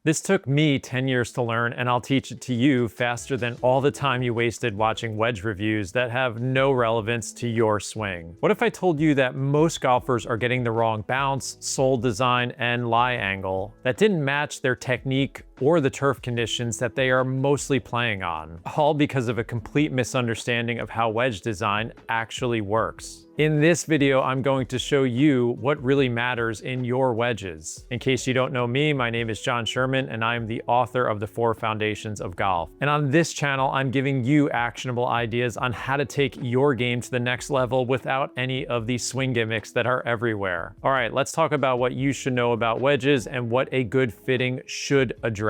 This took me 10 years to learn, and I'll teach it to you faster than all the time you wasted watching wedge reviews that have no relevance to your swing. What if I told you that most golfers are getting the wrong bounce, sole design, and lie angle that didn't match their technique or the turf conditions that they are mostly playing on, all because of a complete misunderstanding of how wedge design actually works? In this video, I'm going to show you what really matters in your wedges. In case you don't know me, my name is Jon Sherman, and I am the author of The 4 Foundations of Golf. And on this channel, I'm giving you actionable ideas on how to take your game to the next level without any of these swing gimmicks that are everywhere. All right, let's talk about what you should know about wedges and what a good fitting should address.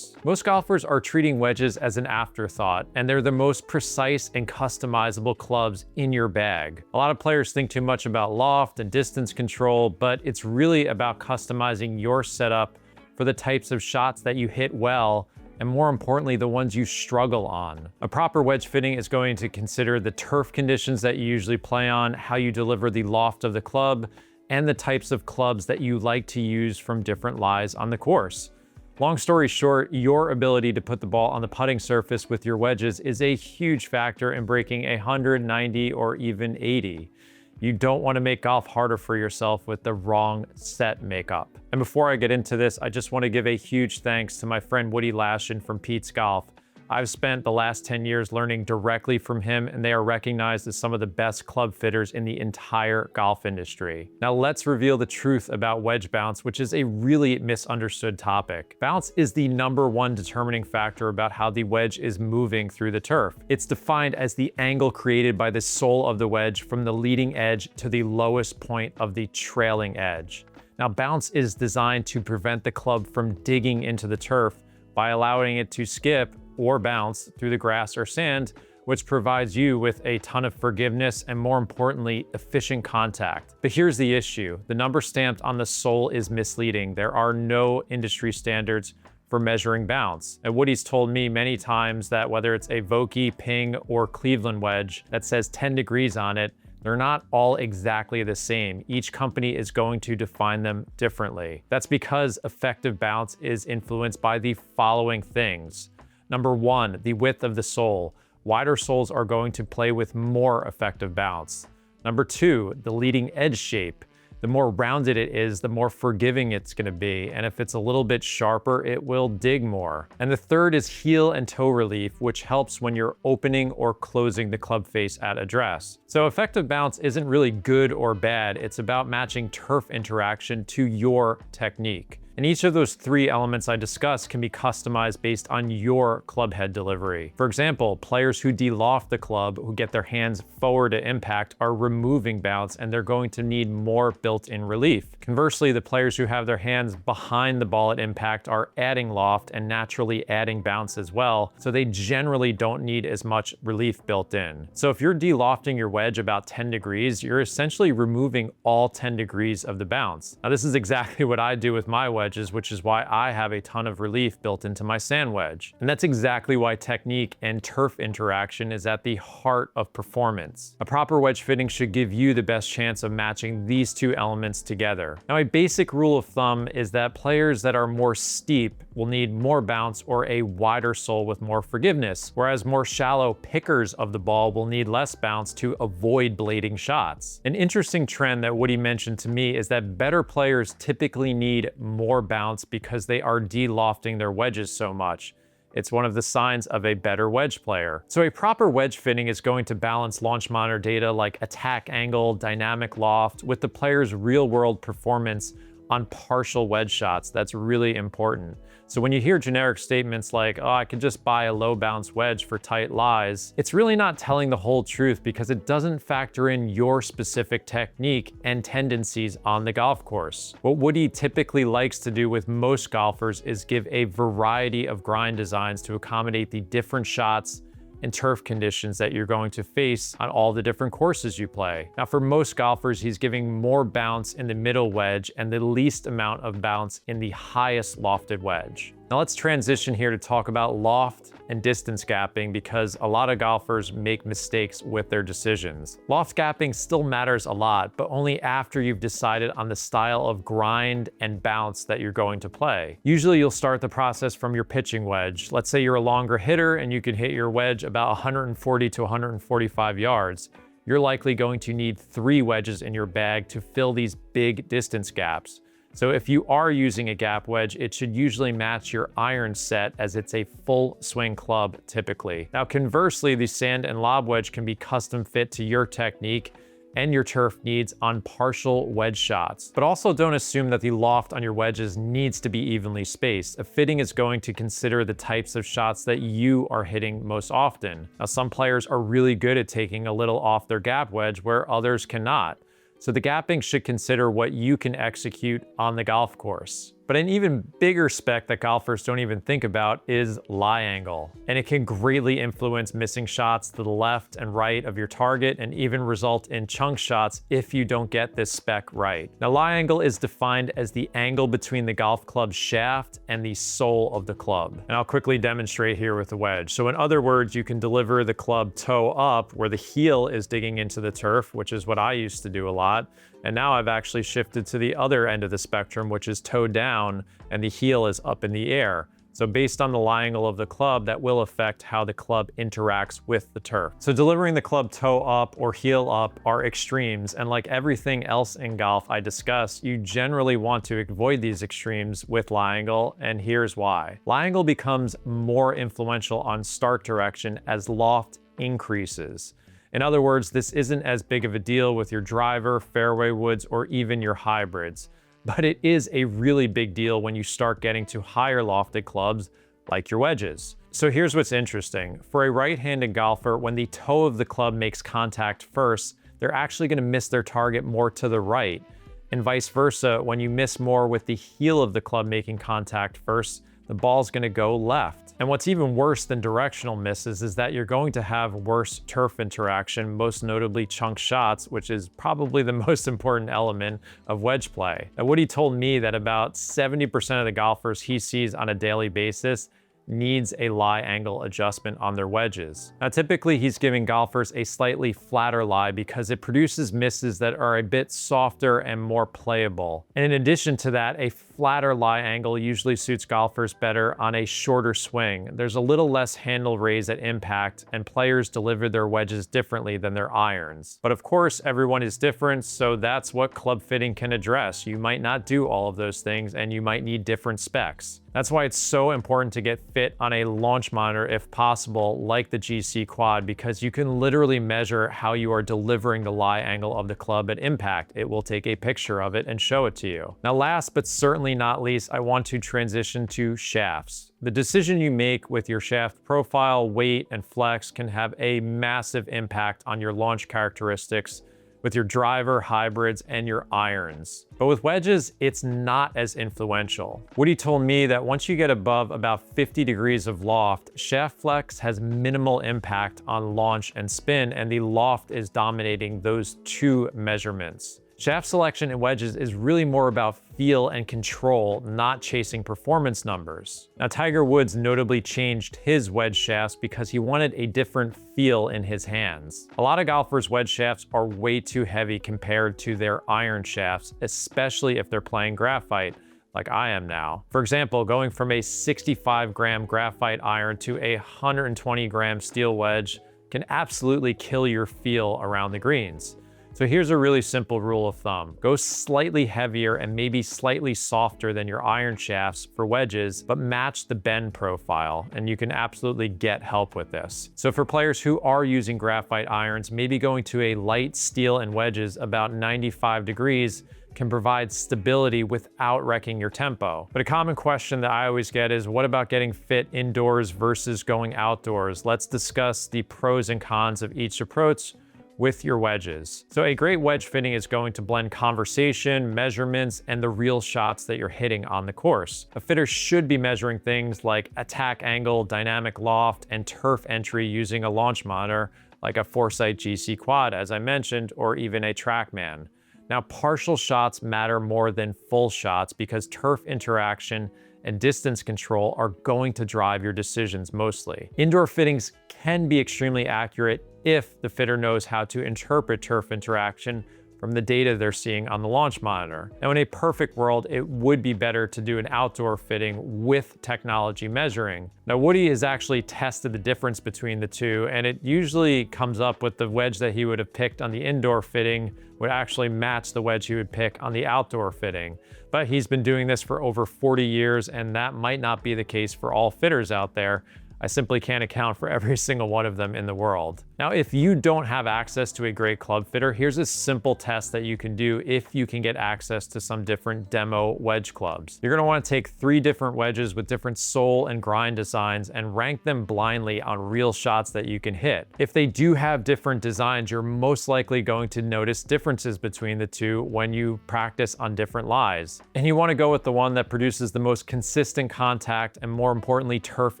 Most golfers are treating wedges as an afterthought, and they're the most precise and customizable clubs in your bag. A lot of players think too much about loft and distance control, but it's really about customizing your setup for the types of shots that you hit well, and more importantly, the ones you struggle on. A proper wedge fitting is going to consider the turf conditions that you usually play on, how you deliver the loft of the club, and the types of clubs that you like to use from different lies on the course. Long story short, your ability to put the ball on the putting surface with your wedges is a huge factor in breaking 190 or even 80. You don't want to make golf harder for yourself with the wrong set makeup. And before I get into this, I just want to give a huge thanks to my friend Woody Lashin from Pete's Golf. I've spent the last 10 years learning directly from him, and they are recognized as some of the best club fitters in the entire golf industry. Now let's reveal the truth about wedge bounce, which is a really misunderstood topic. Bounce is the #1 determining factor about how the wedge is moving through the turf. It's defined as the angle created by the sole of the wedge from the leading edge to the lowest point of the trailing edge. Now, bounce is designed to prevent the club from digging into the turf by allowing it to skip or bounce through the grass or sand, which provides you with a ton of forgiveness and, more importantly, efficient contact. But here's the issue. The number stamped on the sole is misleading. There are no industry standards for measuring bounce. And Woody's told me many times that whether it's a Vokey, Ping, or Cleveland wedge that says 10 degrees on it, they're not all exactly the same. Each company is going to define them differently. That's because effective bounce is influenced by the following things. Number 1, the width of the sole. Wider soles are going to play with more effective bounce. Number 2, the leading edge shape. The more rounded it is, the more forgiving it's going to be, and if it's a little bit sharper, it will dig more. And the third is heel and toe relief, which helps when you're opening or closing the club face at address. So effective bounce isn't really good or bad, it's about matching turf interaction to your technique. And each of those 3 elements I discussed can be customized based on your club head delivery. For example, players who de-loft the club, who get their hands forward at impact, are removing bounce, and they're going to need more built-in relief. Conversely, the players who have their hands behind the ball at impact are adding loft and naturally adding bounce as well, so they generally don't need as much relief built in. So if you're de-lofting your wedge about 10 degrees, you're essentially removing all 10 degrees of the bounce. Now, this is exactly what I do with my wedge, which is why I have a ton of relief built into my sand wedge. And that's exactly why technique and turf interaction is at the heart of performance. A proper wedge fitting should give you the best chance of matching these 2 elements together. Now, a basic rule of thumb is that players that are more steep will need more bounce or a wider sole with more forgiveness, whereas more shallow pickers of the ball will need less bounce to avoid blading shots. An interesting trend that Woody mentioned to me is that better players typically need more bounce because they are de-lofting their wedges so much. It's one of the signs of a better wedge player. So a proper wedge fitting is going to balance launch monitor data like attack angle, dynamic loft, with the player's real-world performance on partial wedge shots. That's really important. So when you hear generic statements like, oh, I could just buy a low bounce wedge for tight lies, it's really not telling the whole truth because it doesn't factor in your specific technique and tendencies on the golf course. What Woody typically likes to do with most golfers is give a variety of grind designs to accommodate the different shots and turf conditions that you're going to face on all the different courses you play. Now, for most golfers, he's giving more bounce in the middle wedge and the least amount of bounce in the highest lofted wedge. Now let's transition here to talk about loft and distance gapping, because a lot of golfers make mistakes with their decisions. Loft gapping still matters a lot, but only after you've decided on the style of grind and bounce that you're going to play. Usually you'll start the process from your pitching wedge. Let's say you're a longer hitter and you can hit your wedge about 140 to 145 yards. You're likely going to need 3 wedges in your bag to fill these big distance gaps. So if you are using a gap wedge, it should usually match your iron set, as it's a full swing club typically. Now conversely, the sand and lob wedge can be custom fit to your technique and your turf needs on partial wedge shots. But also don't assume that the loft on your wedges needs to be evenly spaced. A fitting is going to consider the types of shots that you are hitting most often. Now some players are really good at taking a little off their gap wedge where others cannot. So the gapping should consider what you can execute on the golf course. But an even bigger spec that golfers don't even think about is lie angle. And it can greatly influence missing shots to the left and right of your target, and even result in chunk shots if you don't get this spec right. Now, lie angle is defined as the angle between the golf club shaft and the sole of the club. And I'll quickly demonstrate here with the wedge. So in other words, you can deliver the club toe up where the heel is digging into the turf, which is what I used to do a lot. And now I've actually shifted to the other end of the spectrum, which is toe down and the heel is up in the air. So based on the lie angle of the club, that will affect how the club interacts with the turf. So delivering the club toe up or heel up are extremes. And like everything else in golf I discuss, you generally want to avoid these extremes with lie angle, and here's why. Lie angle becomes more influential on start direction as loft increases. In other words, this isn't as big of a deal with your driver, fairway woods, or even your hybrids. But it is a really big deal when you start getting to higher lofted clubs like your wedges. So here's what's interesting. For a right-handed golfer, when the toe of the club makes contact first, they're actually going to miss their target more to the right. And vice versa, when you miss more with the heel of the club making contact first, the ball's going to go left. And what's even worse than directional misses is that you're going to have worse turf interaction, most notably chunk shots, which is probably the most important element of wedge play. Now, Woody told me that about 70% of the golfers he sees on a daily basis needs a lie angle adjustment on their wedges. Now, typically he's giving golfers a slightly flatter lie because it produces misses that are a bit softer and more playable. And in addition to that, a flatter lie angle usually suits golfers better on a shorter swing. There's a little less handle raise at impact, and players deliver their wedges differently than their irons. But of course, everyone is different, so that's what club fitting can address. You might not do all of those things, and you might need different specs. That's why it's so important to get fit on a launch monitor if possible, like the GC Quad, because you can literally measure how you are delivering the lie angle of the club at impact. It will take a picture of it and show it to you. Now, last but certainly not least, I want to transition to shafts. The decision you make with your shaft profile, weight, and flex can have a massive impact on your launch characteristics with your driver, hybrids, and your irons. But with wedges, it's not as influential. Woody told me that once you get above about 50 degrees of loft, shaft flex has minimal impact on launch and spin, and the loft is dominating those two measurements. Shaft selection in wedges is really more about feel and control, not chasing performance numbers. Now, Tiger Woods notably changed his wedge shafts because he wanted a different feel in his hands. A lot of golfers' wedge shafts are way too heavy compared to their iron shafts, especially if they're playing graphite, like I am now. For example, going from a 65-gram graphite iron to a 120-gram steel wedge can absolutely kill your feel around the greens. So here's a really simple rule of thumb. Go slightly heavier and maybe slightly softer than your iron shafts for wedges, but match the bend profile, and you can absolutely get help with this. So for players who are using graphite irons, maybe going to a light steel and wedges about 95 degrees can provide stability without wrecking your tempo. But a common question that I always get is, what about getting fit indoors versus going outdoors? Let's discuss the pros and cons of each approach with your wedges. So a great wedge fitting is going to blend conversation, measurements, and the real shots that you're hitting on the course. A fitter should be measuring things like attack angle, dynamic loft, and turf entry using a launch monitor like a Foresight GC Quad, as I mentioned, or even a TrackMan. Now, partial shots matter more than full shots because turf interaction and distance control are going to drive your decisions mostly. Indoor fittings can be extremely accurate if the fitter knows how to interpret turf interaction from the data they're seeing on the launch monitor. Now, in a perfect world, it would be better to do an outdoor fitting with technology measuring. Now, Woody has actually tested the difference between the two, and it usually comes up with the wedge that he would have picked on the indoor fitting would actually match the wedge he would pick on the outdoor fitting. But he's been doing this for over 40 years, and that might not be the case for all fitters out there. I simply can't account for every single one of them in the world. Now, if you don't have access to a great club fitter, here's a simple test that you can do if you can get access to some different demo wedge clubs. You're gonna wanna take 3 different wedges with different sole and grind designs and rank them blindly on real shots that you can hit. If they do have different designs, you're most likely going to notice differences between the two when you practice on different lies. And you wanna go with the one that produces the most consistent contact and, more importantly, turf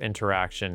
interaction,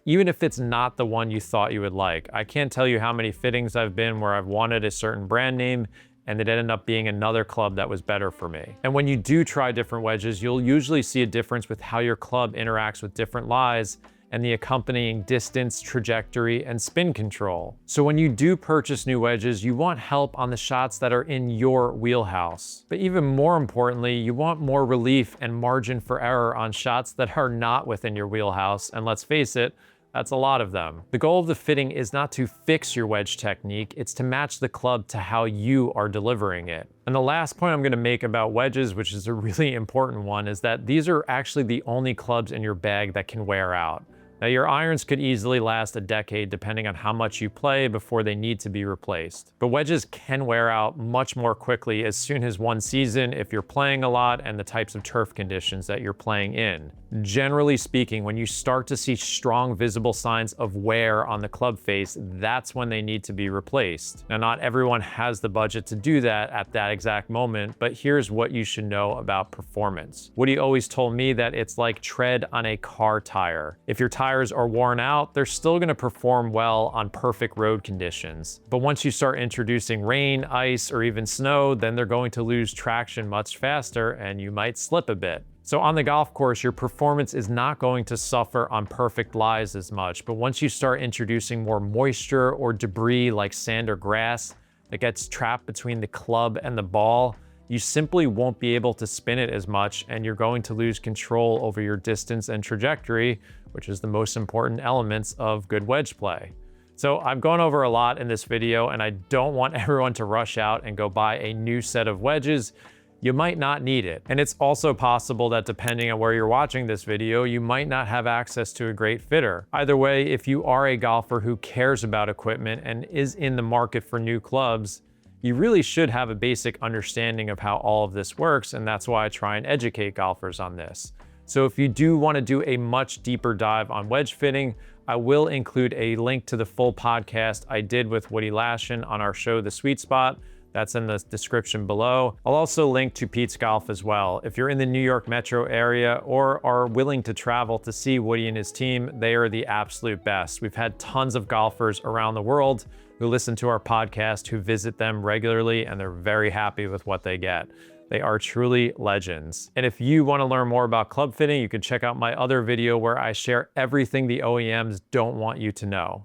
even if it's not the one you thought you would like. I can't tell you how many fittings I've been where I've wanted a certain brand name and it ended up being another club that was better for me. And when you do try different wedges, you'll usually see a difference with how your club interacts with different lies and the accompanying distance, trajectory, and spin control. So when you do purchase new wedges, you want help on the shots that are in your wheelhouse. But even more importantly, you want more relief and margin for error on shots that are not within your wheelhouse, and let's face it, that's a lot of them. The goal of the fitting is not to fix your wedge technique, it's to match the club to how you are delivering it. And the last point I'm gonna make about wedges, which is a really important one, is that these are actually the only clubs in your bag that can wear out. Now, your irons could easily last a decade depending on how much you play before they need to be replaced. But wedges can wear out much more quickly as soon as one season if you're playing a lot and the types of turf conditions that you're playing in. Generally speaking, when you start to see strong visible signs of wear on the club face, that's when they need to be replaced. Now, not everyone has the budget to do that at that exact moment, but here's what you should know about performance. Woody always told me that it's like tread on a car tire. If your tires are worn out, they're still gonna perform well on perfect road conditions. But once you start introducing rain, ice, or even snow, then they're going to lose traction much faster and you might slip a bit. So on the golf course, your performance is not going to suffer on perfect lies as much, but once you start introducing more moisture or debris like sand or grass that gets trapped between the club and the ball, you simply won't be able to spin it as much and you're going to lose control over your distance and trajectory, which is the most important elements of good wedge play. So I've gone over a lot in this video and I don't want everyone to rush out and go buy a new set of wedges. You might not need it. And it's also possible that depending on where you're watching this video, you might not have access to a great fitter. Either way, if you are a golfer who cares about equipment and is in the market for new clubs, you really should have a basic understanding of how all of this works, and that's why I try and educate golfers on this. So if you do want to do a much deeper dive on wedge fitting, I will include a link to the full podcast I did with Woody Lashin on our show, The Sweet Spot. That's in the description below. I'll also link to Pete's Golf as well. If you're in the New York metro area or are willing to travel to see Woody and his team, they are the absolute best. We've had tons of golfers around the world who listen to our podcast, who visit them regularly, and they're very happy with what they get. They are truly legends. And if you want to learn more about club fitting, you can check out my other video where I share everything the OEMs don't want you to know.